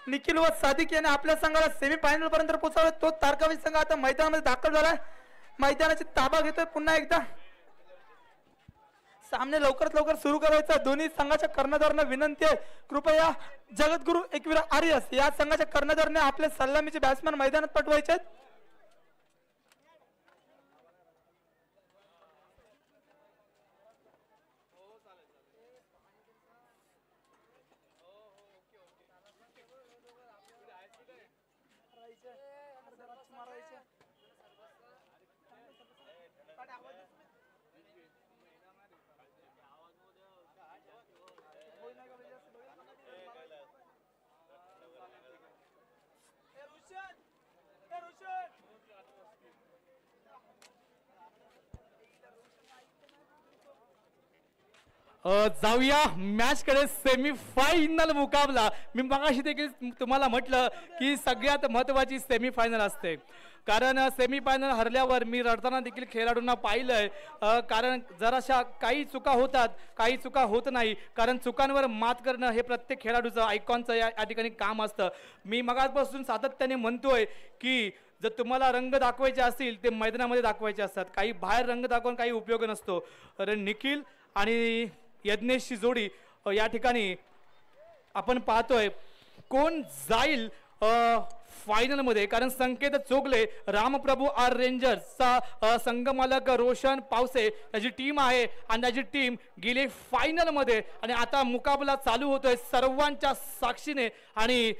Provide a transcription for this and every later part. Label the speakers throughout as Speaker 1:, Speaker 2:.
Speaker 1: निखिल व सादिक याने आपल्या संघाला सेमीफायनल पर्यंत पोहोचवले। तो तारकावीर संघ आता मैदानामध्ये दाखल झालाय, मैदानाची ताबा घेतोय पुन्हा एकदा। सामने लवकरात लवकर सुरू करायचा दोन्ही संघाच्या कर्णधारांना विनंती आहे, कृपया जगद्गुरु एकवीर आर्यस या संघाच्या कर्णधाराने आपले सलामीचे बॅट्समॅन मैदानात पाठवायचे आहेत।
Speaker 2: जाऊया मॅच कडे। सेमीफायनल मुकाबला, मी मगाशी देखील तुम्हाला म्हटलं की सगळ्यात महत्त्वाची सेमीफायनल असते, कारण सेमीफायनल हरल्यावर मी रडताना देखील खेळाडूंना पाहिलंय। कारण जराशा काही चुका होतात, काही चुका होत नाही, कारण चुकांवर मात करणं हे प्रत्येक खेळाडूचं आयकॉनचं या ठिकाणी काम असतं। मी मगापासून सातत्याने म्हणतोय की जर तुम्हाला रंग दाखवायचे असतील ते मैदानामध्ये दाखवायचे असतात, काही बाहेर रंग दाखवून काही उपयोग नसतो। कारण निखिल आणि यज्ञेशची जोडी या ठिकाणी आपण पाहतोय कोण जाईल फायनल मध्ये, कारण संकेत चोगले रामप्रभू आर रेंजर्सचा संघमालक रोशन पावसे त्याची टीम आहे आणि त्याची टीम गेली फायनल मध्ये आणि आता मुकाबला चालू होतोय सर्वांच्या साक्षीने आणि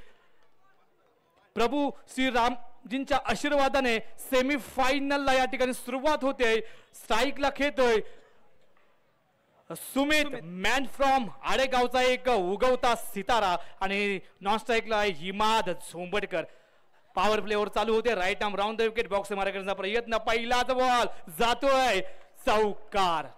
Speaker 2: प्रभू श्री रामजींच्या आशीर्वादाने सेमीफायनलला या ठिकाणी सुरुवात होते। स्ट्राईकला खेळतोय सुमित मॅन फ्रॉम आडेगावचा एक उगवता सितारा आणि नॉन स्ट्राईकला हिमाद झोंबडकर। पॉवर प्लेवर चालू होते, right arm round the wicket बॉक्स मारण्याचा प्रयत्न, पहिलाच बॉल जातोय चौकार।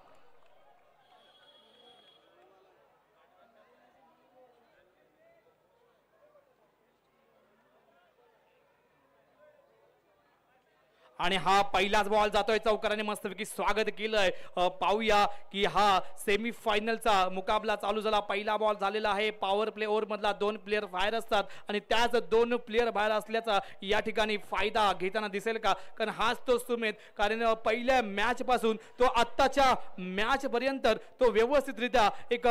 Speaker 2: आणि हा पहिलाच बॉल जातोय चौकाराने मस्तपैकी स्वागत केलंय। पाहूया की हा सेमीफायनलचा मुकाबला चालू झाला, पहिला बॉल झालेला आहे। पॉवर प्ले ओव्हर मधला 2 प्लेयर बाहेर असतात आणि त्याच 2 प्लेयर बाहेर असल्याचा या ठिकाणी फायदा घेताना दिसेल का, कारण हाच तो सुमित, कारण पहिल्या मॅच पासून तो आत्ताच्या मॅच पर्यंत तो व्यवस्थितरित्या एक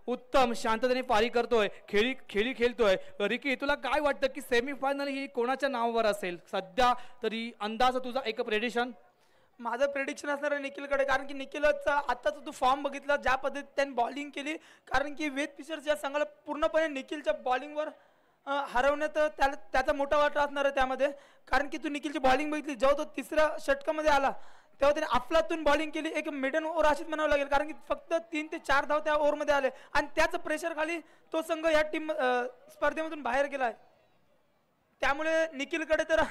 Speaker 2: उत्तम शांततेने पारी करतोय, खेळी खेळतोय। रिकी, तुला काय वाटतं की सेमीफायनल ही कोणाच्या नावावर असेल सध्या तरी अंदाज तुझा, एक प्रेडिक्शन?
Speaker 1: माझं प्रेडिक्शन असणार आहे निखिलकडे, कारण की निखिलचा आत्ताचा तू फॉर्म बघितला ज्या पद्धतीने त्याने बॉलिंग केली, कारण की वेद पिक्चर्स या संघाला पूर्णपणे निखिलच्या बॉलिंगवर हरवण्यात त्याचा मोठा वाटा असणार आहे त्यामध्ये। कारण की तू निखिलची बॉलिंग बघितली, जेव्हा तो तिसऱ्या षटकामध्ये आला तेव्हा त्याने अफलातून बॉलिंग केली, एक मिडन ओव्हर अशीच म्हणावं लागेल, कारण की फक्त 3 ते 4 धाव त्या ओव्हरमध्ये आले आणि त्याच प्रेशर खाली तो संघ या टीम स्पर्धेमधून बाहेर गेला आहे। त्यामुळे निखिलकडे तर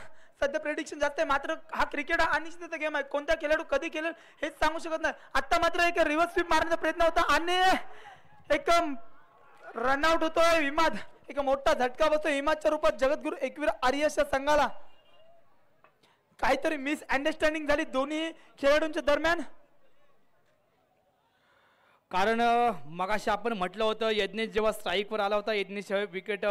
Speaker 1: सध्या प्रेडिक्शन जास्त आहे, मात्र हा क्रिकेट हा अनिश्चिततेचा गेम आहे, कोणत्या खेळाडू कधी खेळेल हेच सांगू शकत नाही। आता मात्र एक रिव्हर्स स्वीप मारण्याचा प्रयत्न होता आणि एक रनआउट होतोय हिमाद, एक मोठा झटका बसतो हिमादच्या रूपात जगद्गुरु एकवीर आर्यसच्या संघाला। काहीतरी मिस अंडरस्टँडिंग झाली दोन्ही खेळाडूंच्या दरम्यान,
Speaker 2: कारण मगाशी आपण म्हटलं होतं यज्ञेश जेव्हा स्ट्राईकवर आला होता, यज्ञेश विकेट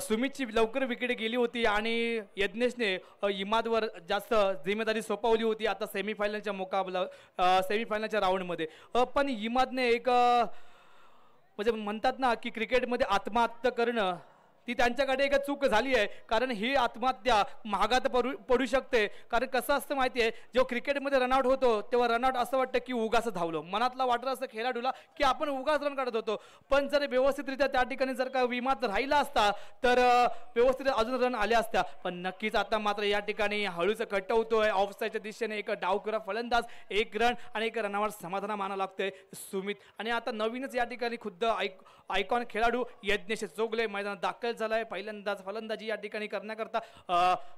Speaker 2: सुमितची लवकर विकेट गेली होती आणि यज्ञेशने इमादवर जास्त जिम्मेदारी सोपवली होती आता सेमीफायनलच्या राऊंडमध्ये। पण इमादने एक म्हणजे म्हणतात ना की क्रिकेटमध्ये आत्महत्या करणं ती त्यांच्याकडे एक चूक झाली आहे, कारण ही आत्महत्या महागात पडू शकते। कारण कसं असतं माहिती आहे, जेव्हा क्रिकेटमध्ये रनआउट होतो तेव्हा रनआउट असं वाटतं की उगाच धावलो, मनातला वाटत असतं खेळाडूला की आपण उगाच रन काढत होतो, पण जर व्यवस्थितरित्या त्या ठिकाणी जर का विमात राहिला असता तर व्यवस्थित अजून रन आले असत्या। पण नक्कीच आता मात्र या ठिकाणी हळूच कटवतोय ऑफसाईडच्या दिशेने एक डावखुरा फलंदाज, 1 रन आणि 1 रनावर समाधान मानावं लागतंय सुमित। आणि आता नवीनच या ठिकाणी खुद्द आयकॉन खेळाडू यज्ञेश चोगले मैदानात दाखल झालाय, पहिल्यांदाच फलंदाजी या ठिकाणी करण्याकरता।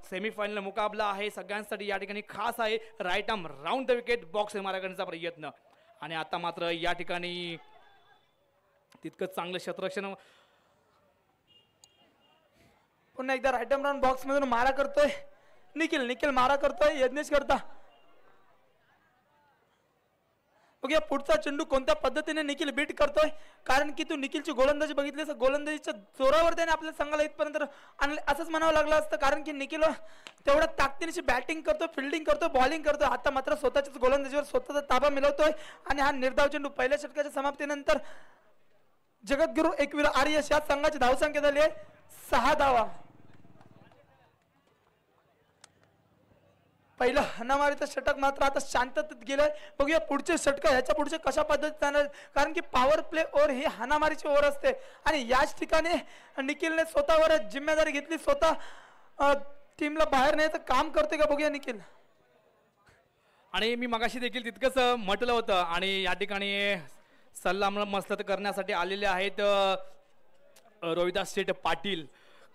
Speaker 2: सेमीफायनल मुकाबला आहे सगळ्यांसाठी या ठिकाणी खास आहे, right arm round the wicket बॉक्स मारण्याचा प्रयत्न आणि आता मात्र या ठिकाणी तितकंच चांगलं क्षेत्ररक्षण,
Speaker 1: पुन्हा एकदा राईट आर्म राऊंड बॉक्स मधून मारा करतोय निखिल मारा करतोय यज्ञेश करता बघूया पुढचा चेंडू कोणत्या पद्धतीने निखिल बीट करतोय, कारण की तू निखिलची गोलंदाजी बघितली, गोलंदाजीच्या जोरावर त्याने आपल्या संघाला इथपर्यंत आणले असंच म्हणावं लागलं असतं, कारण की निखिल तेवढ्या ताकदीने बॅटिंग करतो, फिल्डिंग करतो, बॉलिंग करतो. आता मात्र स्वतःच्याच गोलंदाजीवर स्वतःचा ताबा मिळवतोय आणि हा निर्धाव चेंडू पहिल्या षटकाच्या समाप्तीनंतर जगद्गुरू एकवीर आर्यश या संघाची धावसंख्या झाली आहे 6 धावा. पहिलं हनामारीचं षटक मात्र आता शांततेत गेलंय. बघूया पुढचे षटक ह्याच्या पुढचे कशा पद्धतीने जाणार, कारण की पॉवर प्ले ओव्हर ही हनामारीची ओव्हर असते आणि याच ठिकाणी निखिलने स्वतःवर जिम्मेदारी घेतली, स्वतः टीमला बाहेर न्यायचं काम करते का बघूया निखिल.
Speaker 2: आणि मी मगाशी देखील तितकंच म्हटलं होतं आणि या ठिकाणी सल्ला मसलत करण्यासाठी आलेले आहेत रोहिदास शेठ पाटील.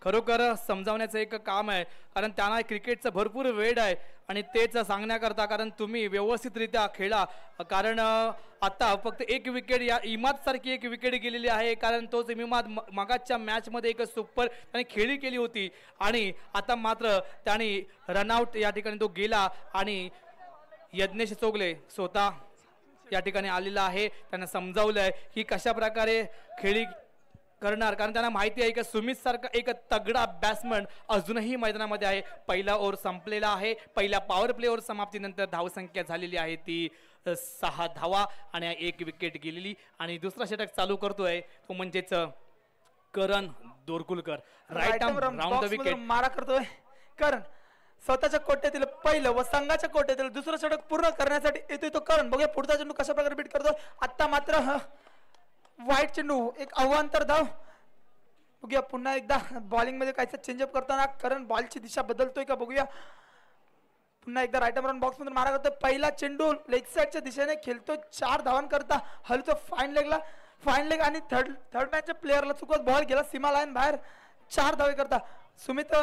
Speaker 2: खरोखर समजावण्याचं एक काम आहे, कारण त्यांना क्रिकेटचं भरपूर वेळ आहे आणि तेच सांगण्याकरता, कारण तुम्ही व्यवस्थितरित्या खेळा, कारण आता फक्त एक विकेट या इमाद सारखी एक विकेट गेलेली आहे, कारण तोच इमाद मगाच्या मॅचमध्ये एक सुपर त्याने खेळी केली होती आणि आता मात्र त्याने रनआउट या ठिकाणी तो गेला आणि यज्ञेश चोगले स्वतः या ठिकाणी आलेला आहे. त्यांना समजावलंय की कशा प्रकारे खेळी करणार, कारण त्यांना माहिती आहे की सुमित सारखा एक तगडा बॅट्समन अजूनही मैदानामध्ये आहे. पहिला ओव्हर संपलेला आहे, पहिल्या पॉवर प्ले ओव्हर समाप्तीनंतर धावसंख्या झालेली आहे ती 6 धावा आणि 1 विकेट गेलेली. आणि दुसरा षटक चालू करतोय तो म्हणजेच Karan Dorkulkar. Right arm round the wicket
Speaker 1: मारा करतोय करण. स्वतःच्या कोट्यातील पहिलं व संघाच्या कोट्यातील दुसरं षटक पूर्ण करण्यासाठी येतोय तो करण. बघूया पुढचा चेंडू कशा प्रकारे बीट करतो. आता मात्र वाईट चेंडू, एक अवांतर धाव. बघूया पुन्हा एकदा बॉलिंग मध्ये काहीच चेंजअप करताना करण बॉलची दिशा बदलतोय का बघूया. पुन्हा एकदा राईट आर्म बॉक्स मध्ये मारा करतोय. पहिला चेंडू लेग साइडच्या दिशेने खेळतो, 4 धावांकरता हलतो फाईन लेग आणि थर्ड मॅचच्या प्लेअरला चुकत बॉल गेला सीमा लाईन बाहेर. 4 धावे करता सुमित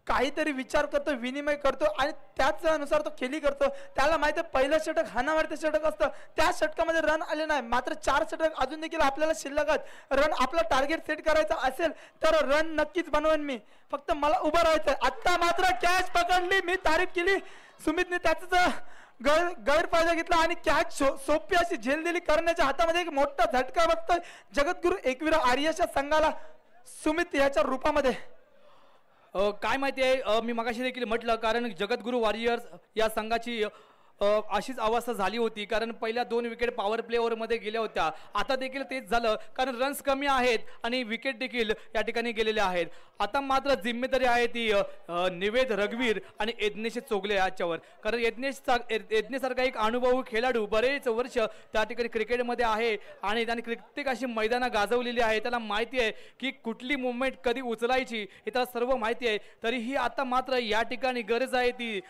Speaker 1: काहीतरी विचार करतो, विनिमय करतो आणि त्याच अनुसार तो खेळी करतो. त्याला माहिती आहे पहिलं षटक हाणावरती षटक असतं, त्या षटकामध्ये रन आले नाही, मात्र 4 षटक अजून देखील आपल्याला शिल्लक रन आपला टार्गेट सेट करायचा असेल तर रन नक्कीच बनवेन मी, फक्त मला उभं राहायचंय. आता मात्र कॅच पकडली, मी तारीफ केली सुमितने, त्याच गैरफायदा घेतला आणि कॅच सोपी अशी झेल दिली. करण्याच्या हातामध्ये एक मोठा झटका बसतोय जगद्गुरू एकवीर आर्यच्या संघाला सुमित याच्या रूपामध्ये.
Speaker 2: काय माहिती आहे, मी मगाशी देखील म्हटलं, कारण जगद्गुरू वॉरियर्स या संघाची अशीच अवस्था झाली होती, कारण पहिल्या 2 विकेट पॉवर प्ले ओव्हरमध्ये गेल्या होत्या. आता देखील तेच झालं, कारण रन्स कमी आहेत आणि विकेट देखील या ठिकाणी गेलेले आहेत. आता मात्र जिम्मेदारी आहे ती निवेद रघुवीर आणि यज्ञेश चोगले याच्यावर, कारण यज्ञेसारखा एक अनुभवी खेळाडू बरेच वर्ष त्या ठिकाणी क्रिकेटमध्ये आहे आणि त्याने प्रत्येक अशी मैदानं गाजवलेली आहे. त्याला माहिती आहे की कुठली मुवमेंट कधी उचलायची हे त्याला सर्व माहिती आहे. तरीही आता मात्र या ठिकाणी गरज आहे ती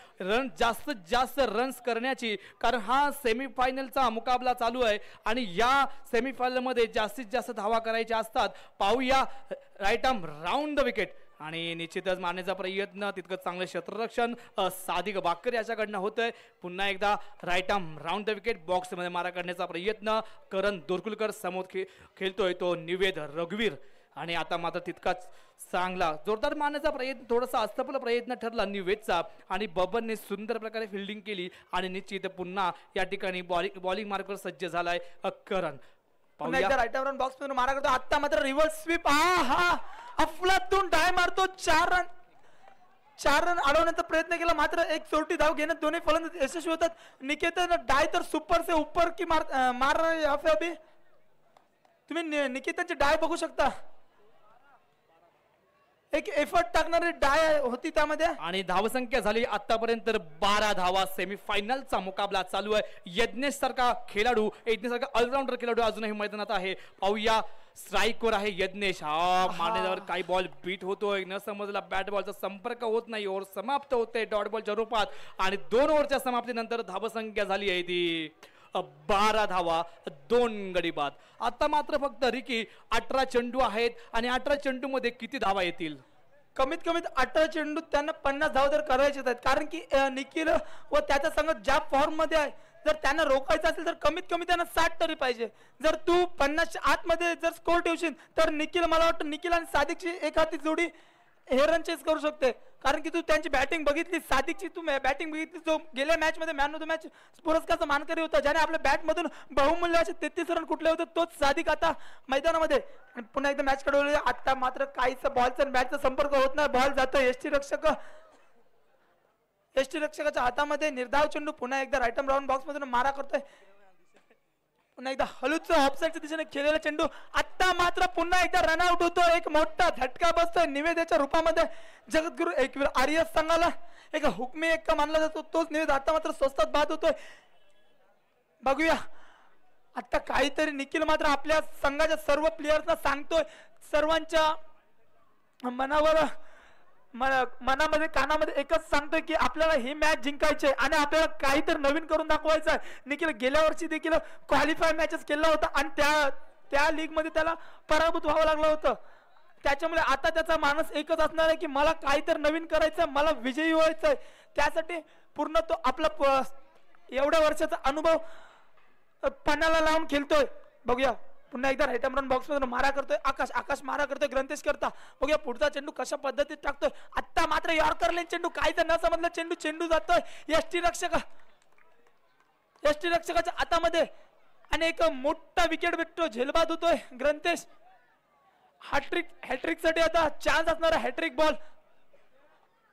Speaker 2: जास्तीत जास्त रन्स करण्याची, कारण हा सेमीफायनलचा मुकाबला चालू आहे आणि या सेमीफायनलमध्ये जास्तीत जास्त धावा करायच्या असतात. पाहूया right arm round the wicket आणि निश्चितच मारण्याचा प्रयत्न, तितकं चांगलं क्षेत्ररक्षण सादिक बाकर याच्याकडनं होतंय. पुन्हा एकदा right arm round the wicket बॉक्समध्ये मारा करण्याचा प्रयत्न करण दोरकुलकर समोर खेळतोय तो निवेद रघुवीर. आणि आता मात्र तितकाच चांगला जोरदार मारण्याचा प्रयत्न, थोडासा असफल प्रयत्न ठरला निवेदचा आणि बबनने सुंदर प्रकारे फिल्डिंग केली आणि निश्चित पुन्हा या ठिकाणी बॉलिंग मार्कवर सज्ज झालाय करण.
Speaker 1: राईट आर्म बॉक्स मध्ये मारा करतो. आता मात्र रिव्हर्स स्वीप, हा अफलातून डाय मारतो. 4 रन अडवण्याचा प्रयत्न केला, मात्र एक चोरटी धाव घेण्यात दोन्ही फलंदाज यशस्वी होतात. निकेतन डाय तर सुपर से ऊपर की मार अभी तुम्ही निकेतनची डाय बघू शकता, एक एफर्ट टाकणारी डाय होती त्यामध्ये.
Speaker 2: आणि धावसंख्या झाली आतापर्यंत 12 धावा. सेमीफायनलचा मुकाबला चालू आहे. यज्ञेश सारखा खेळाडू, यज्ञेश सारखा ऑलराऊंडर खेळाडू अजूनही मैदानात आहे. पाहूया स्ट्राईकवर आहे यज्ञेश. मारण्यावर काही बॉल बीट होतोय, न समजला बॅट बॉलचा संपर्क होत नाही, ओव्हर समाप्त होते डॉट बॉलच्या रूपात आणि 2 ओव्हरच्या समाप्तीनंतर धावसंख्या झाली आहे ती 12 धावा, 2 गडी बाद. आता मात्र फक्त रिकी 18 चेंडू आहेत आणि 18 चेंडू मध्ये किती धावा येतील?
Speaker 1: कमीत कमीत 18 चेंडू त्यांना 50 धावा तर करायचे आहेत, कारण की निखिल व त्याचा संघ ज्या फॉर्म मध्ये आहे, जर त्यांना रोखायचं असेल तर कमीत कमी त्यांना 60 तरी पाहिजे. जर तू 50च्या आतमध्ये जर स्कोर ठेवशील तर निखिल, मला वाटतं निखिल आणि सादिकची एक हाती जोडी हे रन चेस करू शकते. कारण की तू त्यांची बॅटिंग बघितली, सादिकची तू बॅटिंग बघितली, जो गेल्या मॅच मध्ये मॅन ऑफ द मॅच पुरस्काराचा मानकरी होता, ज्याने आपल्या बॅट मधून बहुमूल्य असे 33 रन कुठले होते, तोच सादिक आता मैदानामध्ये. आणि पुन्हा एकदा मॅच कडवली. आता मात्र काहीच बॉलचा बॅटचा संपर्क होत नाही. बॉल जातोय एसटी रक्षकाच्या हातामध्ये. निर्धाव चेंडू पुन्हा एकदा राईट राऊंड बॉक्स मधून मारा करतोय. पुन्हा एकदा हलूच ऑफसाईडच्या दिशेने खेळलेला चेंडू. आता मात्र पुन्हा एकदा रनआउट होतो. एक मोठा झटका बसतोय निवेद्याच्या रूपामध्ये. जगद्गुरु एकवीर आर्य संघाला एक हुकमी एक मानला जातो, तोच निवेद आता मात्र स्वस्तात बाद होतोय. बघूया आता काहीतरी निखिल मात्र आपल्या संघाच्या सर्व प्लेयर्सना सांगतोय, सर्वांच्या मनामध्ये कानामध्ये एकच सांगतोय की आपल्याला ही मॅच जिंकायची आहे आणि आपल्याला काहीतरी नवीन करून दाखवायचं आहे. निखिल गेल्या वर्षी देखील क्वालिफाय मॅचेस केला होता आणि त्या लीग मध्ये त्याला पराभूत व्हावं लागलं होतं. त्याच्यामुळे आता त्याचा मानस एकच असणार आहे की मला काहीतरी नवीन करायचं आहे, मला विजयी व्हायचं आहे. त्यासाठी पूर्ण तो आपला एवढ्या वर्षाचा अनुभव पणाला लावून खेळतोय. बघूया पुन्हा एकदा राईट रन बॉक्स मधून मारा करतोय आकाश मारा करतोय ग्रंथेश करता. बघूया पुढचा चेंडू कशा पद्धतीत टाकतोय. आता मात्र यॉर्कर लेन चेंडू, काही तर न समजलं चेंडू जातोय एसटी रक्षकाच्या हातामध्ये आणि एक मोठा विकेट भेटतो. झेलबाद होतोय ग्रंथेश. हॅट्रिक साठी आता चान्स असणारा हॅट्रिक बॉल.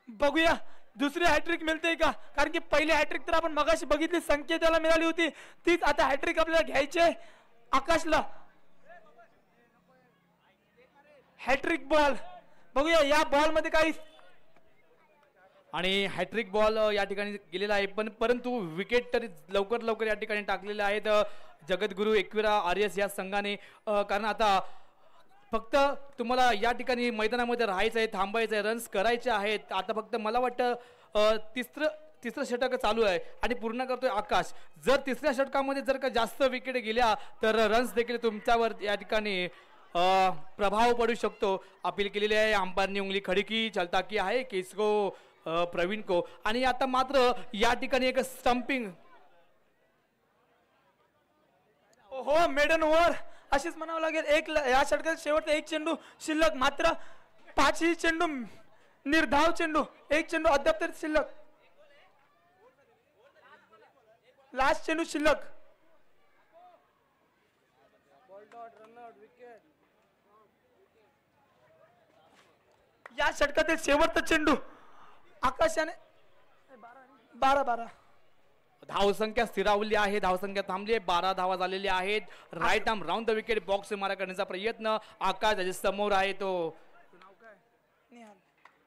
Speaker 1: बघूया दुसरी हॅट्रिक मिळते का, कारण की पहिली हॅट्रिक तर आपण मगाशी बघितली, संकेताला मिळाली होती, तीच आता हॅट्रिक आपल्याला घ्यायची आहे आकाशला. Hat trick ball. बघूया या बॉल मध्ये काही
Speaker 2: आणि हॅट्रिक बॉल या ठिकाणी गेलेला आहे, परंतु विकेट तरी लवकर या ठिकाणी टाकलेले आहेत जगद्गुरु एकविरा आर्यस या संघाने. कारण आता फक्त तुम्हाला या ठिकाणी मैदानामध्ये राहायचं आहे, थांबायचं आहे, रन्स करायचे आहेत. आता फक्त मला वाटतं तिसरं षटक चालू आहे आणि पूर्ण करतोय आकाश. जर तिसऱ्या षटकामध्ये जर का जास्त विकेट गेल्या तर रन्स देखील तुमच्यावर या ठिकाणी प्रभाव पडू शकतो. अपील केलेली आहे अंपायरनी, उंगली खडी की चलता की आहे किसको प्रवीण को. आणि आता मात्र या ठिकाणी एक स्टंपिंग,
Speaker 1: हो मेडन ओव्हर अशीच म्हणावं लागेल. या षटकात शेवटचा एक चेंडू शिल्लक, मात्र 5ही चेंडू निर्धाव चेंडू, एक चेंडू अद्याप तरी शिल्लक, लास्ट चेंडू शिल्लक. या षटकातील शेवटचा चेंडू आकाशाने 12
Speaker 2: धावसंख्या स्थिरावली आहे, धावसंख्या थांबली आहे, 12 धावा झालेल्या आहेत. Right arm round the wicket बॉक्स मारा करण्याचा प्रयत्न आकाश त्याच्या समोर आहे, तो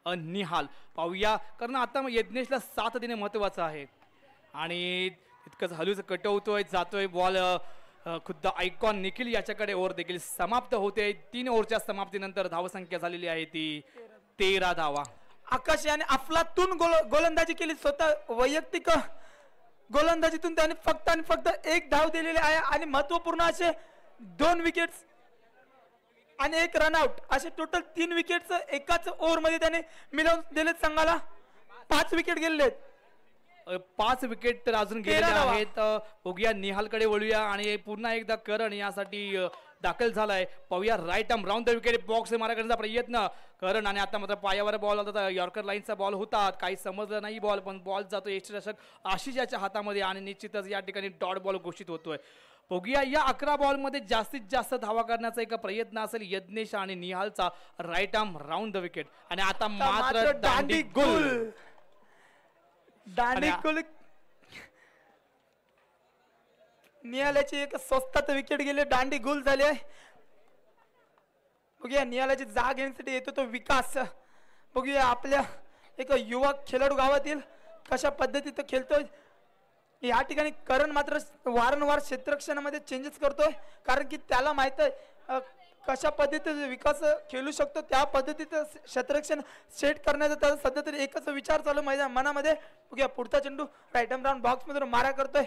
Speaker 2: निहाल. पाहूया कारण आता यज्ञेशला साथ देणे महत्वाचं आहे आणि इतकंच हलूच कटवतोय जातोय बॉल. खुद्द आयकॉन निखिल याच्याकडे ओव्हर देखील समाप्त होते. 3 ओव्हरच्या समाप्तीनंतर धावसंख्या झालेली आहे ती 13 धावा.
Speaker 1: आकाश याने अफलातून गोलंदाजी केली, स्वतः वैयक्तिक गोलंदाजीतून त्याने फक्त आणि फक्त 1 धाव दिलेली आहे आणि महत्वपूर्ण असे 2 विकेट्स आणि 1 रनआउट, असे टोटल 3 विकेट्स एकाच ओव्हर मध्ये त्याने मिळवून दिलेत संघाला. 5 विकेट गेलेले आहेत.
Speaker 2: 5 विकेट तर अजून गेलेले आहेत. बघूया निहालकडे वळूया आणि पुन्हा एकदा करण यासाठी दाखल झालाय. पाहूया right arm round the wicket बॉक्स मारा करण्याचा प्रयत्न करण आणि आता मात्र पायावर बॉल होता, यॉर्कर लाईनचा बॉल होता, काही समजलं नाही बॉल, पण बॉल जातो यष्टीरक्षक आशिष याच्या हातामध्ये आणि निश्चितच या ठिकाणी डॉट बॉल घोषित होतोय. बघूया या 11 बॉल मध्ये जास्तीत जास्त धावा करण्याचा एक प्रयत्न असेल यज्ञेश आणि निहालचा. Right arm round the wicket आणि आता मात्र दांडी गुल.
Speaker 1: निहालाची एक स्वस्तात विकेट गेले, दांडी गुल झाली आहे. बघूया निहालाची जाग घेण्यासाठी येतो तो विकास. बघूया आपल्या एक युवा खेळाडू गावातील कशा पद्धतीत खेळतोय. या ठिकाणी करण मात्र वारंवार क्षेत्ररक्षणामध्ये चेंजेस करतोय, कारण की त्याला माहित आहे कशा पद्धतीने विकास खेळू शकतो, त्या पद्धतीत क्षेत्ररक्षण सेट करण्याचा त्याचा सध्या तरी एकच विचार चालू मनामध्ये. बघूया पुढचा चेंडू राईट आर्म राऊंड बॉक्स मधून मारा करतोय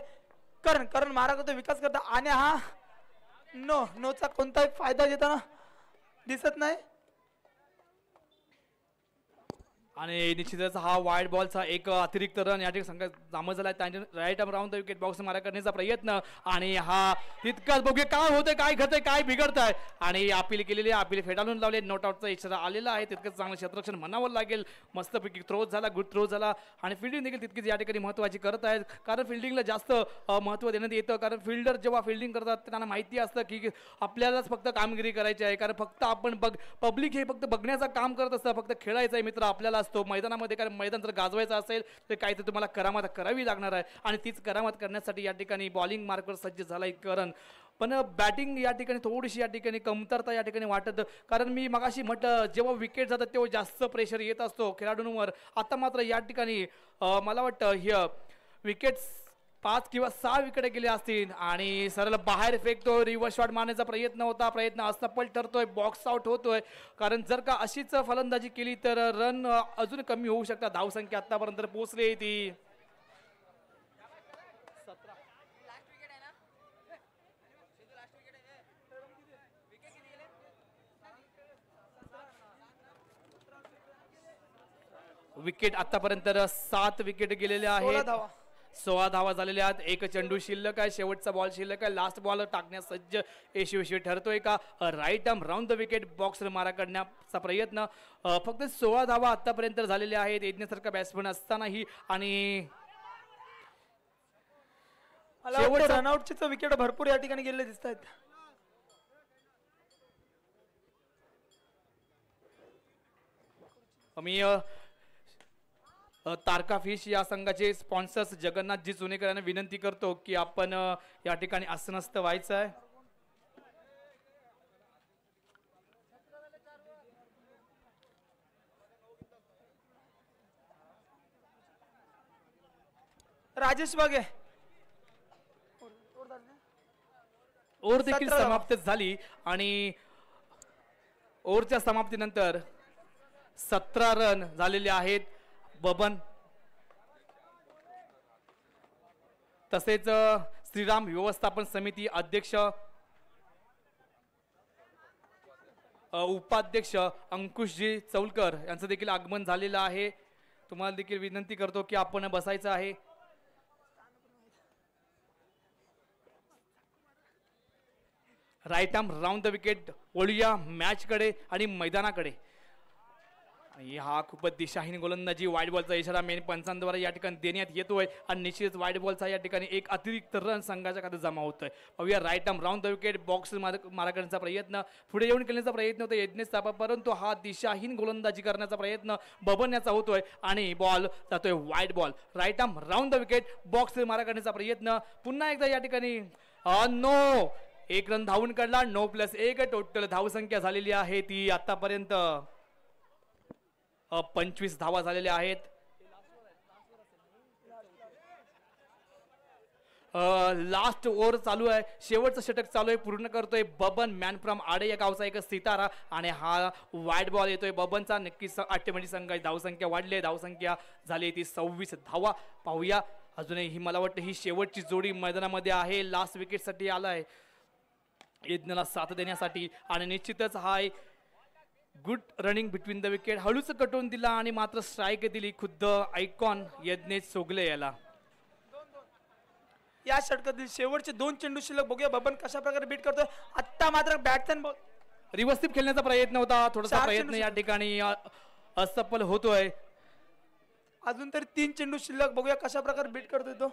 Speaker 1: करण मारा करतोय विकास करता आणि हा नोचा कोणताही फायदा घेताना दिसत नाही.
Speaker 2: आणि निश्चितच हा वाईड बॉलचा एक अतिरिक्त रन या ठिकाणी संघ जामं झाला आहे. राईट राऊंड द विकेट बॉक्स मारा करण्याचा प्रयत्न आणि हा तितकाच बघूया काय होतंय, काय घडतंय, काय बिघडतंय. आणि अपील केलेली आहे, अपील फेटाळून लावले. नॉट आउटचा इशारा आलेला आहे. तितकंच चांगलं क्षेत्ररक्षण म्हणावं लागेल. मस्तपैकी थ्रो झाला, गुड थ्रो झाला आणि फिल्डिंग देखील तितकीच या ठिकाणी महत्त्वाची करत आहेत. कारण फिल्डिंगला जास्त महत्त्व देण्यात येतं. कारण फिल्डर जेव्हा फिल्डिंग करतात त्यांना माहिती असतं की आपल्यालाच फक्त कामगिरी करायची आहे. कारण फक्त आपण पब्लिक हे फक्त बघण्याचं काम करत असतं, फक्त खेळायचा आहे मित्र आपल्याला असतो मैदानामध्ये. कारण मैदान जर गाजवायचं असेल तर काही तर तुम्हाला करामत करावी लागणार आहे आणि तीच करामत करण्यासाठी या ठिकाणी बॉलिंग मार्कवर सज्ज झालाय करण. पण बॅटिंग या ठिकाणी थोडीशी या ठिकाणी कमतरता या ठिकाणी वाटत. कारण मी मगाशी म्हटलं जेव्हा विकेट जातात तेव्हा जास्त प्रेशर येत असतो खेळाडूंवर. आता मात्र या ठिकाणी मला वाटतं ही विकेट्स 5 किंवा 6 विकेट गेले असतील आणि सरळ बाहेर फेकतो. रिव्हर्स शॉट मारण्याचा प्रयत्न असफल ठरतोय, बॉक्स आउट होतोय. कारण जर का अशीच फलंदाजी केली तर रन अजून कमी होऊ शकतात. धावसंख्या आतापर्यंत पोहोचली ती 17. विकेट आतापर्यंत 7 विकेट गेलेले आहेत. 16 धावा झालेल्या आहेत. एक चेंडू शिल्लक आहे, शेवटचा बॉल शिल्लक आहे. लास्ट बॉल टाकण्यास सज्ज यशस्वी ठरतोय का? Right arm round the wicket बॉक्स मारा करण्याचा प्रयत्न. फक्त 16 धावा आतापर्यंत झालेल्या आहेत यज्ञसारखा बॅट्समन असतानाही. आणि
Speaker 1: रनआउटचे विकेट भरपूर या ठिकाणी गेलेले दिसत आहेत.
Speaker 2: मी तारका फिश या संघाचे स्पॉन्सर्स जगन्नाथजी चुनेकर यांना विनंती करतो की आपण या ठिकाणी अस्वस्थ व्हायचं आहे.
Speaker 1: राजेश बागे
Speaker 2: ओव्हर देखील समाप्त झाली आणि ओव्हरच्या समाप्तीनंतर 17 रन झालेले आहेत. बबन तसेच श्रीराम व्यवस्थापन समिती अध्यक्ष उपाध्यक्ष अंकुशजी चौलकर यांचं देखील आगमन झालेलं आहे. तुम्हाला देखील विनंती करतो की आपण बसायचं आहे. Right arm round the wicket वळूया मॅचकडे आणि मैदानाकडे. हा खूपच दिशाहीन गोलंदाजी. वाईड बॉलचा इशारा मेन पंचांद्वारे या ठिकाणी देण्यात येतोय आणि निश्चितच वाईड बॉलचा या ठिकाणी एक अतिरिक्त रन संघाच्या खात्यात जमा होतोय. पाहूया right arm round the wicket बॉक्स मारा करण्याचा प्रयत्न, पुढे येऊन करण्याचा प्रयत्न होतो यज्ञेश थापा, परंतु हा दिशाहीन गोलंदाजी करण्याचा प्रयत्न बबन्याचा होतोय आणि बॉल जातोय wide ball. Right arm round the wicket बॉक्स मारा करण्याचा प्रयत्न पुन्हा एकदा या ठिकाणी नो. 1 रन धावून काढला. 9+1 टोटल धावसंख्या झालेली आहे ती आतापर्यंत 25 धावा झालेल्या आहेत. लास्ट ओव्हर चालू आहे, शेवटचं षटक चालू आहे, पूर्ण करतोय बबन मॅन फ्रॉम आडे या गावचा एक सितारा आणि हा वाईड बॉल येतोय बबनचा. नक्कीच ऑटोमॅटिक संघाची धावसंख्या वाढली आहे. धावसंख्या झाली ती 26 धावा. पाहूया अजूनही मला वाटतं ही शेवटची जोडी मैदानामध्ये आहे. लास्ट विकेटसाठी आलाय यज्ञला साथ देण्यासाठी आणि निश्चितच हा good running between the wicket. हळूच कटवून दिला आणि मात्र स्ट्राईक दिली खुद्द आयकॉन यज्ञेश सोगले याला.
Speaker 1: या षटकातील शेवटचे 2 चेंडू शिल्लक. बघूया बबन कशा प्रकारे बीट करतोय. आता मात्र बॅट्समॅन बॉल
Speaker 2: रिव्हर्सिप खेळण्याचा प्रयत्न होता. थोडासा प्रयत्न या ठिकाणी असफल होतोय.
Speaker 1: अजून तरी 3 चेंडू शिल्लक. बघूया कशा प्रकारे बीट करतोय तो.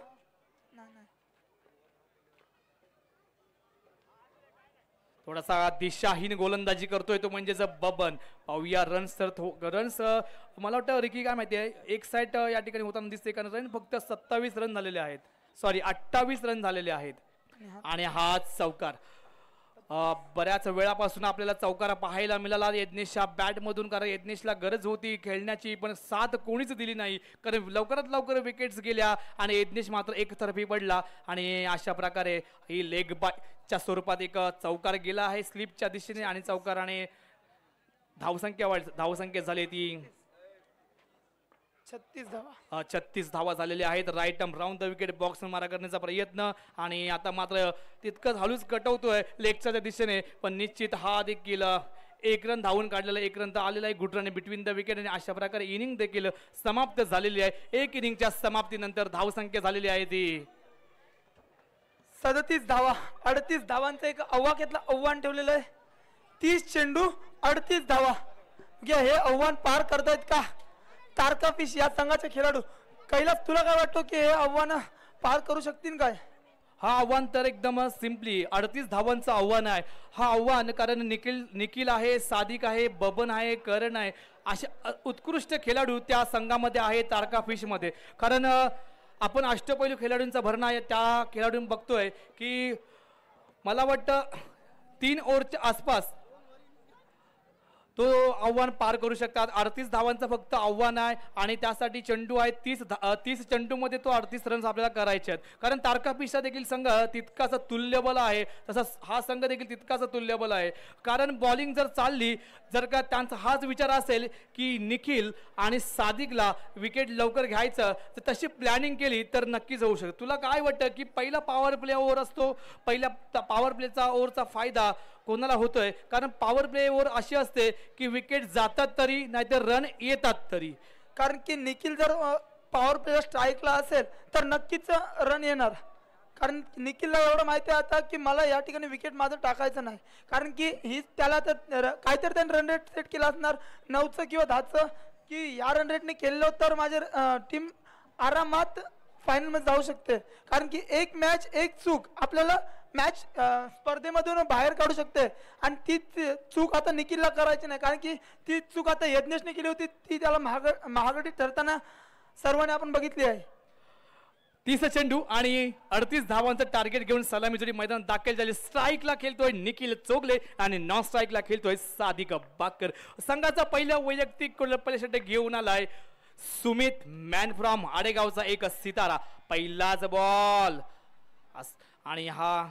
Speaker 2: थोडासा दिशाहीन गोलंदाजी करतोय तो म्हणजे बबन. पाहूया रन्स तर रन्स मला वाटतं रिकी काय माहिती आहे एक साईड या ठिकाणी होताना दिसते कारण रन फक्त 27 रन झालेले आहेत. सॉरी 28 रन झालेले आहेत आणि हा चौकार. बऱ्याच वेळापासून आपल्याला चौकार पाहायला मिळाला यज्ञेशच्या बॅट मधून. कारण यज्ञेशला गरज होती खेळण्याची पण साथ कोणीच दिली नाही कारण लवकरात लवकर विकेट्स गेल्या आणि यज्ञेश मात्र एकतर्फी पडला आणि अशा प्रकारे ही लेग बायच्या स्वरूपात एक चौकार गेला आहे स्लिपच्या दिशेने आणि चौकाराने धावसंख्या झाली ती 36 धावा झालेल्या आहेत. Right arm round the wicket बॉक्स मारा करण्याचा प्रयत्न आणि आता मात्र तितकंच हळूच कटवतोय लेगच्या दिशेने पण निश्चित हा देखील एक रन धावून काढलेला, एक रन तर आलेला आहे good run between the wicket आणि अशा प्रकारे इनिंग देखील समाप्त झालेली आहे. एक इनिंगच्या समाप्तीनंतर धावसंख्या झालेली आहे ती
Speaker 1: 37 धावा. 38 धावांचं एक आव्हानातलं आव्हान ठेवलेलं आहे. 30 चेंडू 38 धावा. हे आव्हान पार करतायत का तारका फिश या संघाचे खेळाडू? कैलास, तुला काय वाटतं की हे आव्हान पार करू शकतील काय?
Speaker 2: हा आव्हान तर एकदम सिम्पली 38 धावांचं आव्हान आहे. हा आव्हान कारण निखिल आहे, सादिक आहे, बबन आहे, करण आहे, अशा उत्कृष्ट खेळाडू त्या संघामध्ये आहे तारका फिश मध्ये. कारण आपण अष्टपैलू खेळाडूंचा भरणा आहे त्या खेळाडूं बघतोय की मला वाटतं 3 ओव्हरच्या आसपास तो आव्हान पार करू शकतात. 38 धावांचं फक्त आव्हान आहे आणि त्यासाठी चेंडू आहे 30 चेंडूमध्ये तो 38 रन्स आपल्याला करायचे आहेत. कारण तारका फिशचा देखील संघ तितकासा तुल्यबल आहे, तसंच हा संघ देखील तितकासा तुल्यबल आहे. कारण बॉलिंग जर चालली, जर का त्यांचा हाच विचार असेल की निखिल आणि सादिकला विकेट लवकर घ्यायचं, तर तशी प्लॅनिंग केली तर नक्कीच होऊ शकते. तुला काय वाटतं की पहिला पॉवर प्ले ओव्हर असतो, पहिल्या पॉवर प्लेचा ओव्हरचा फायदा कोणाला होतोय? कारण पॉवर प्ले ओव्हर अशी असते की विकेट जातात तरी नाहीतर रन येतात तरी.
Speaker 1: कारण की निखिल जर पॉवर प्ले स्ट्राईकला असेल तर नक्कीच रन येणार. कारण निखिलला एवढं माहिती आहे आता की मला या ठिकाणी विकेट माझं टाकायचं नाही. कारण की ही त्याला तर काहीतरी त्याने रन रेट सेट केला असणार 9चं किंवा 10चं, की या रन रेटने केलं तर माझे टीम आरामात फायनलमध्ये जाऊ शकते. कारण की एक मॅच एक चूक आपल्याला मॅच स्पर्धेमधून बाहेर काढू शकते आणि ती चूक आता निखिलला करायची नाही. कारण की ती चूक आता यज्ञेशने केली होती, ती त्याला महागडी ठरताना सर्वांनी आपण बघितली आहे.
Speaker 2: 30 चेंडू आणि 38 धावांचं टार्गेट घेऊन सलामी जोडी मैदान दाखल झाले. स्ट्राईकला खेळतोय निखिल चोगले आणि नॉन स्ट्राईकला खेळतोय सादिक बाकर. संघाचा पहिला वैयक्तिक षटक घेऊन आलाय सुमित मॅन फ्रॉम आडेगावचा एक सितारा. पहिलाच बॉल आणि हा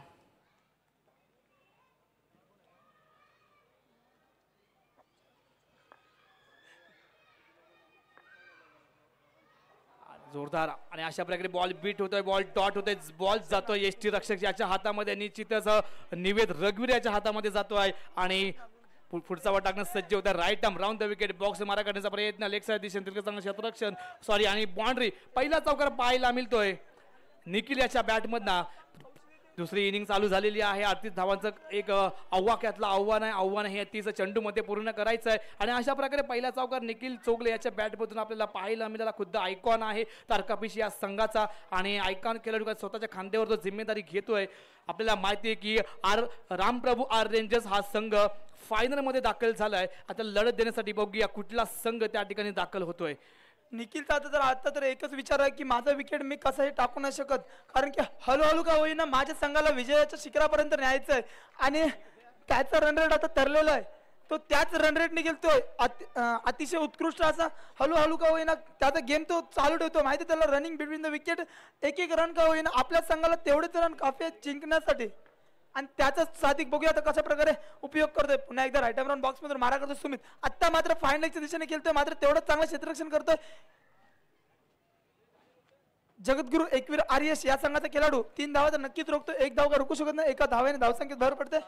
Speaker 2: जोरदार आणि अशा प्रकारे बॉल बीट होतोय, बॉल डॉट होतोय, बॉल जातोय एसटी रक्षक याच्या हातामध्ये, निश्चितच निवेद रघुवीर याच्या हातामध्ये जातोय आणि पुढचा वर टाकणं सज्ज होता. Right arm round the wicket, बॉक्स मारा करण्याचा प्रयत्न, लेग साइड दिशेने तिरकं चांगलं क्षेत्ररक्षण सॉरी आणि बाउंड्री. पहिला चौकार पाहायला मिळतोय निखिल याच्या बॅटमधनं. दुसरी इनिंग चालू झालेली आहे. 38 धावांचं एक आव्हानातलं आव्हान आहे. आव्हान हे 30 चेंडूमध्ये पूर्ण करायचं आहे आणि अशा प्रकारे पहिला चौकार निखिल चोगले याच्या बॅटमधून आपल्याला पाहायला मिळाला. खुद्द आयकॉन आहे तारका फिश या संघाचा आणि आयकॉन खेळाडू स्वतःच्या खांद्यावर जो जिम्मेदारी घेतोय. आपल्याला माहिती आहे की रामप्रभू आर रेंजर्स हा संघ फायनलमध्ये दाखल झालाय. आता लढत देण्यासाठी बघूया कुठला संघ त्या ठिकाणी दाखल होतोय.
Speaker 1: निखिलचा आता तर एकच विचार आहे की माझा विकेट मी कसंही टाकू नाही शकत. कारण की हळूहळू का होईना माझ्या संघाला विजयाच्या शिखरापर्यंत न्यायचं आहे आणि त्याचा रन रेट आता ठरलेला आहे. तो त्याच रन रेटने गेलतोय. अतिशय उत्कृष्ट असा हळूहळू का होईना त्याचा गेम तो चालू ठेवतो. माहिती त्याला रनिंग बिटवीन द विकेट एक रन का होईना आपल्या संघाला तेवढेच रन काफी जिंकण्यासाठी आणि त्याचा सादिक बघूया आता कशा प्रकारे उपयोग करतोय. पुन्हा एकदा राईट राऊंड बॉक्स मध्ये मारा करतो सुमित. आता मात्र फायनलच्या दिशेने खेळतोय, मात्र तेवढं चांगलं क्षेत्ररक्षण करतोय. जगद्गुरु एकवीर आर्यश या संघाचा खेळाडू 3 धावा तर नक्कीच रोखतो. 1 धाव का रोखू शकत नाही. एका धाव्याने धावसंख्येत भर पडते.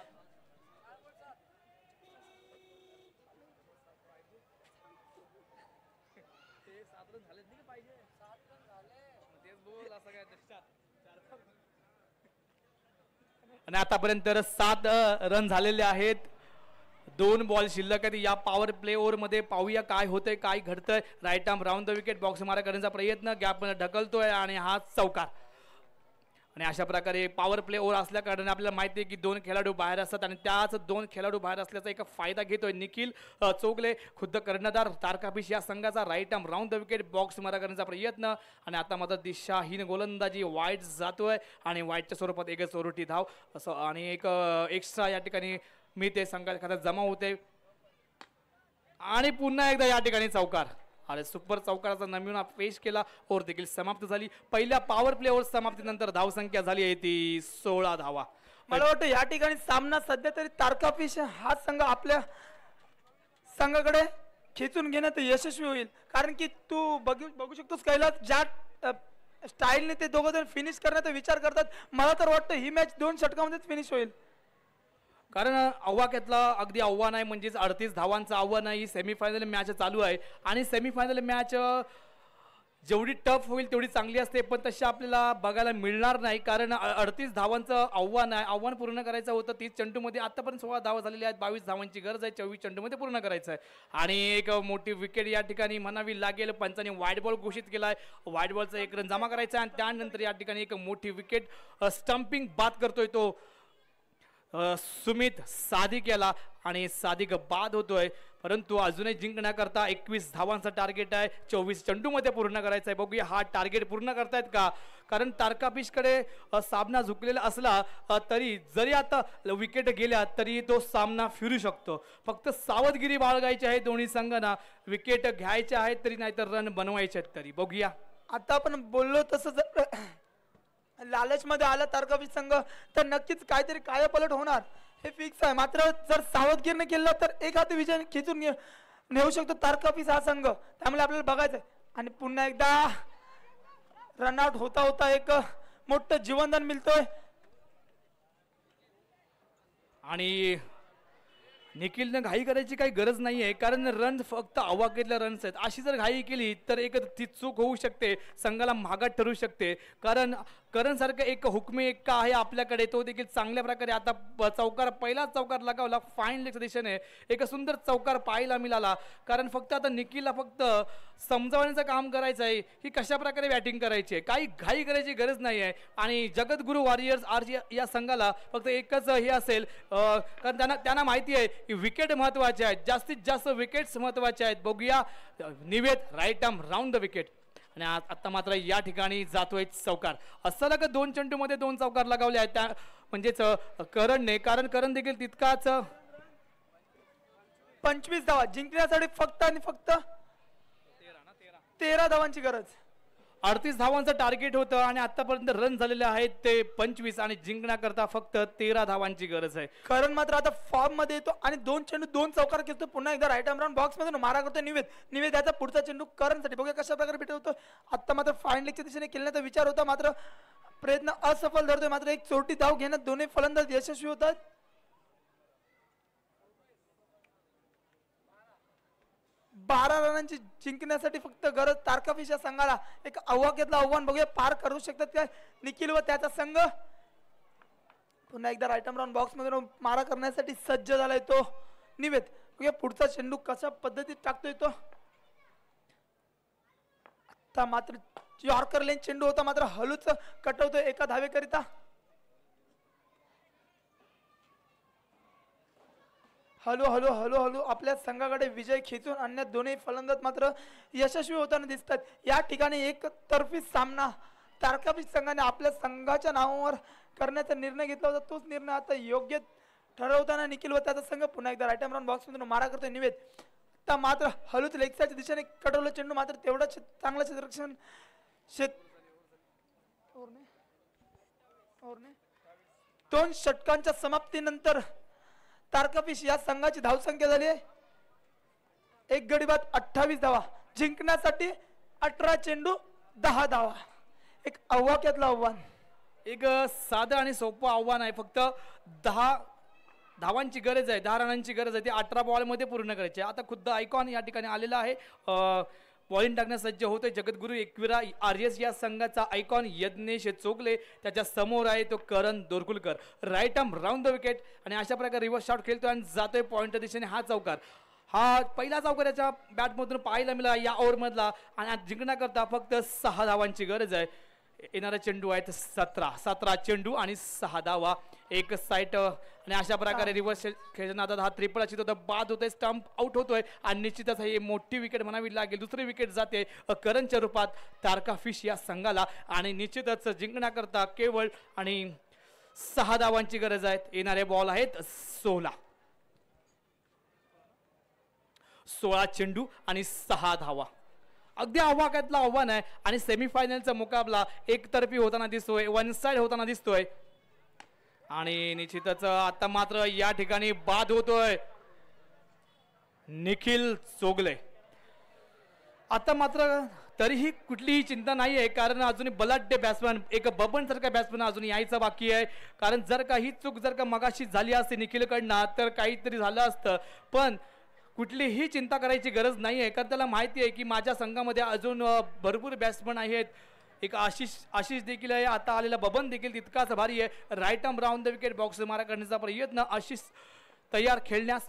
Speaker 2: आणि आतापर्यंत 7 रन झालेले आहेत. 2 बॉल शिल्लक आहेत या पॉवर प्ले ओव्हर मध्ये. पाहूया काय होतंय, काय घडतंय. Right arm round the wicket, बॉक्स मारा करण्याचा प्रयत्न, गॅप मध्ये ढकलतोय आणि हा चौकार. आणि अशा प्रकारे पॉवर प्ले ओव्हर असल्या कारणाने आपल्याला माहिती आहे की 2 खेळाडू बाहेर असतात आणि त्याच 2 खेळाडू बाहेर असल्याचा एक फायदा घेतोय निखिल चोगले, खुद्द कर्णधार तारका फिश या संघाचा. Right arm round the wicket, बॉक्स मारा करण्याचा प्रयत्न आणि आता मात्र दिशाहीन गोलंदाजी वाईट जातोय आणि वाईटच्या स्वरूपात एक चोरटी धाव असं आणि एक एक्स्ट्रा या ठिकाणी मी ते संघात खात्यात जमा होते आणि पुन्हा एकदा या ठिकाणी चौकार. अरे सुपर चौकाराचा नमुना पेश केला. ओव्हर देखील समाप्त झाली. पहिल्या पॉवर प्ले ओव्हर समाप्तीनंतर धावसंख्या झाली आहे ती 16 धावा.
Speaker 1: मला वाटतं या ठिकाणी सामना सध्या तरी तारका फिश हा संघ आपल्या संघाकडे खेचून घेण्यात यशस्वी होईल. कारण की तू बघू शकतोस कैलास ज्या स्टाईलने ते दोघं जण फिनिश करण्याचा विचार करतात. मला तर वाटतं ही मॅच 2 षटकांमध्येच फिनिश होईल.
Speaker 2: कारण आव्हाक्यातला अगदी आव्हान आहे, म्हणजेच 38 धावांचं आव्हान आहे. ही सेमीफायनल मॅच चालू आहे आणि सेमीफायनल मॅच जेवढी टफ होईल तेवढी चांगली असते, पण तशी आपल्याला बघायला मिळणार नाही. कारण 38 धावांचं आव्हान आहे. आव्हान पूर्ण करायचं होतं 30 चेंडूमध्ये. आतापर्यंत 16 धावा झालेल्या आहेत. 22 धावांची गरज आहे. 24 चेंडूमध्ये पूर्ण करायचं आहे. आणि एक मोठी विकेट या ठिकाणी म्हणावी लागेल. पंचांनी व्हाईट बॉल घोषित केला आहे. व्हाईट बॉलचा 1 रन जमा करायचा आहे आणि त्यानंतर या ठिकाणी एक मोठी विकेट स्टंपिंग बाद करतोय तो सुमित सादिक याला आणि सादिक बाद होतोय. परंतु अजूनही जिंकण्याकरता 21 धावांचा टार्गेट आहे. 24 चेंडूमध्ये पूर्ण करायचं आहे. बघूया हा टार्गेट पूर्ण करतायत का. कारण तारकापिशकडे सामना झुकलेला असला तरी जरी आता विकेट गेल्या तरी तो सामना फिरू शकतो. फक्त सावधगिरी बाळगायची आहे दोन्ही संघांना. विकेट घ्यायचे आहेत तरी नाहीतर रन बनवायचे आहेत तरी. बघूया
Speaker 1: आता आपण बोललो तसं जर लालचमध्ये आला तारकापीश संघ तर नक्कीच काहीतरी कायापलट होणार हे फिक्स आहे. मात्र जर सावधगिरीने केलं तर एक हाती विजय खेचून नेऊ शकतो तारकापीश हा संघ. त्यामुळे आपल्याला बघायचं आहे. आणि पुन्हा एकदा रनआउट होता होता एक मोठं जीवनदान मिळतोय.
Speaker 2: आणि निखिलनं घाई करायची काही गरज नाही आहे, कारण रन फक्त आवाक्यातल्या रन्स आहेत. अशी जर घाई केली तर एक ती चूक होऊ शकते, संघाला महागात ठरू शकते. कारण करणसारखं एक हुकमी एक्का आहे आपल्याकडे, तो देखील चांगल्या प्रकारे आता चौकार पहिलाच चौकार लगावला फाईन लेगच्या दिशेने. एक सुंदर चौकार पाहायला मिळाला. कारण फक्त आता निखिलला फक्त समजावण्याचं काम करायचं आहे की कशा प्रकारे बॅटिंग करायची आहे. काही घाई करायची गरज नाही आहे. आणि जगद्गुरू वॉरियर्स या संघाला फक्त एकच हे असेल, कारण त्यांना माहिती आहे की विकेट महत्वाचे आहेत, जास्तीत जास्त विकेट्स महत्वाचे आहेत. बघूया Nived right arm round the wicket. आणि आता मात्र या ठिकाणी जातोय चौकार. असं लग 2 चेंडूमध्ये 2 चौकार लगावले आहेत त्या म्हणजेच करणने. कारण करण देखील तितकाच
Speaker 1: 25 धावा जिंकण्यासाठी फक्त आणि फक्त 13 धावांची गरज.
Speaker 2: 38 धावांचं टार्गेट होतं आणि आतापर्यंत रन झालेले आहेत ते 25 आणि जिंकण्याकरता फक्त 13 धावांची गरज आहे.
Speaker 1: करण मात्र आता फॉर्म मध्ये येतो आणि 2 चेंडू 2 चौकार खेळतो. पुन्हा एकदा राईट आर्म राऊंड बॉक्स मध्ये मारा करतो निवेद याचा पुढचा चेंडू करणसाठी. बघूया कशा प्रकारे भेट होतो. आता मात्र फाईन लेगच्या दिशेने खेळण्याचा विचार होता, मात्र प्रयत्न असफल ठरतोय. मात्र एक चोरटी धाव घेण्यात दोन्ही फलंदाज यशस्वी होतात. बारा रनांची जिंकण्यासाठी फक्त गरज तारकापीश या संघाला. एक आव्हानातलं आव्हान बघूया पार करू शकतात काय निखिल व त्याचा संघ. पुन्हा एकदा राईट आर्म राऊंड बॉक्स मध्ये मारा करण्यासाठी सज्ज झालाय तो निवेद. बघूया पुढचा चेंडू कशा पद्धतीत टाकतोय तो. आता मात्र यॉर्कर लेन चेंडू होता, मात्र हलूच कटवतोय एका धावेकरिता. हळू हळू हळू हळू आपल्या संघाकडे विजय खेचून आणण्यात दोन्ही फलंदाज मात्र यशस्वी होताना दिसतात. या ठिकाणी एक तर्फी सामना तारकापीश संघाने आपल्या संघाच्या नावावर करण्याचा निर्णय घेतला होता. तोच निर्णय आता योग्य ठरवताना निखिल व त्याचा संघ पुन्हा एकदा राईट आर्म राऊंड बॉक्स मधून मारा करतोय निवेद. आता मात्र हळूच लेगसाच्या दिशेने कटवलं चेंडू, मात्र तेवढा चांगलं क्षेत्ररक्षण 2 षटकांच्या समाप्तीनंतर तारकापीश या संघाची धावसंख्या झाली आहे 1 गडी बाद 28 धावा. जिंकण्यासाठी 18 चेंडू 10 धावा. एक आव्हानातलं आव्हान,
Speaker 2: एक साधं आणि सोपं आव्हान आहे. फक्त 10 धावांची गरज आहे, 10 रनांची गरज आहे. ते 18 बॉलमध्ये पूर्ण करायचे. आता खुद्द आयकॉन या ठिकाणी आलेला आहे. बॉलिंग टाकण्यास सज्ज होते जगद्गुरू एकविरा आर्यस या संघाचा आयकॉन यज्ञेश चोगले. त्याच्या समोर आहे तो Karan Dorkulkar. Right arm round the wicket आणि अशा प्रकारे रिव्हर्स शॉट खेळतोय आणि जातोय पॉइंटच्या दिशेने. हा चौकार, हा पहिला चौकार याच्या बॅटमधून पाहायला मिळाला या ओव्हरमधला. आणि जिंकण्याकरता फक्त 6 धावांची गरज आहे. येणारा चेंडू आहेत 17 चेंडू आणि 6 धावा. एक साईट आणि अशा प्रकारे रिव्हर्स खेळताना आता हा ट्रिपल अशी होता, बाद होतोय, स्टंप आउट होतोय आणि निश्चितच ही मोठी विकेट म्हणावी लागेल. दुसरी विकेट जाते करणच्या रूपात तारकापीश या संघाला. आणि निश्चितच जिंकण्याकरता केवळ आणि 6 धावांची गरज आहे. येणारे बॉल आहेत 16 चेंडू आणि 6 धावा. अगदी आव्हानातलं आव्हान आहे आणि सेमीफायनलचा मुकाबला एकतर्फी होताना दिसतोय, वन साइड होताना दिसतोय. आणि निश्चितच आता मात्र या ठिकाणी बाद होतोय निखिल चोगले. आता मात्र तरीही कुठलीही चिंता नाही आहे, कारण अजूनही बलाढ्य बॅट्समन एक बबन सारखा बॅट्समन अजून यायचा बाकी आहे. कारण जर का ही चूक जर का मगाशी झाली असते निखिलकडनं तर काहीतरी झालं असतं. पण कुठलीही चिंता करायची गरज नाही आहे, कारण त्याला माहिती आहे की माझ्या संघामध्ये अजून भरपूर बॅट्समन आहेत. एक आशिष देखील आहे, आता आलेला बबन देखील तितकाच भारी आहे. Right arm round the wicket बॉक्स मारा करण्याचा प्रयत्न आशिष तयार खेळण्यास.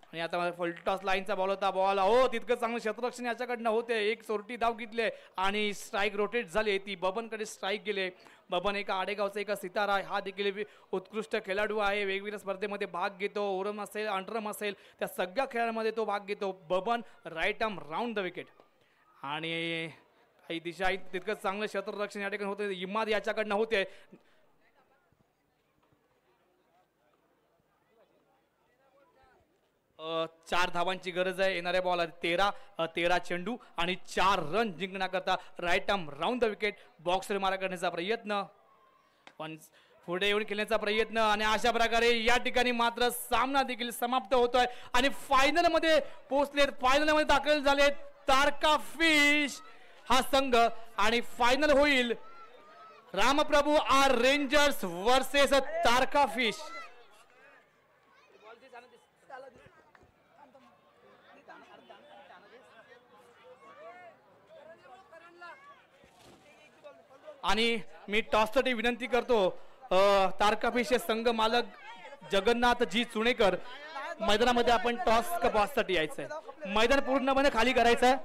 Speaker 2: आणि आता फुल टॉस लाईनचा बॉल होता, बॉल हो तितकं चांगलं क्षेत्ररक्षण याच्याकडनं होते. एक सोरटी धाव घेतली आणि स्ट्राईक रोटेट झाली, ती बबनकडे स्ट्राईक गेले. बबन एका आडेगावचा एका सितारा आहे, हा देखील उत्कृष्ट खेळाडू आहे. वेगवेगळ्या स्पर्धेमध्ये भाग घेतो, ओरम असेल अंडरम असेल त्या सगळ्या खेळामध्ये तो भाग घेतो. Baban right arm round the wicket आणि काही दिशा तितकं चांगलं क्षेत्ररक्षण या ठिकाणी होते. इमाद याच्याकडनं होते. चार धावांची गरज आहे. येणाऱ्या बॉल 13 चेंडू आणि 4 रन जिंकण्याकरता right arm round the wicket बॉक्सवर मारा करण्याचा प्रयत्न, पण पुढे येऊन खेळण्याचा प्रयत्न आणि अशा प्रकारे या ठिकाणी मात्र सामना देखील समाप्त होतोय आणि फायनल मध्ये पोहोचलेत. फायनल मध्ये दाखल झालेत तारका फिश हा संघ आणि फायनल होईल रामप्रभू आर रेंजर्स वर्सेस तारका फिश. आणि मी टॉससाठी विनंती करतो तारका फिशचे संघ मालक जगन्नाथ जी चुणेकर, मैदानामध्ये आपण टॉस का बॉससाठी यायचंय. मैदान पूर्णपणे खाली करायचंय.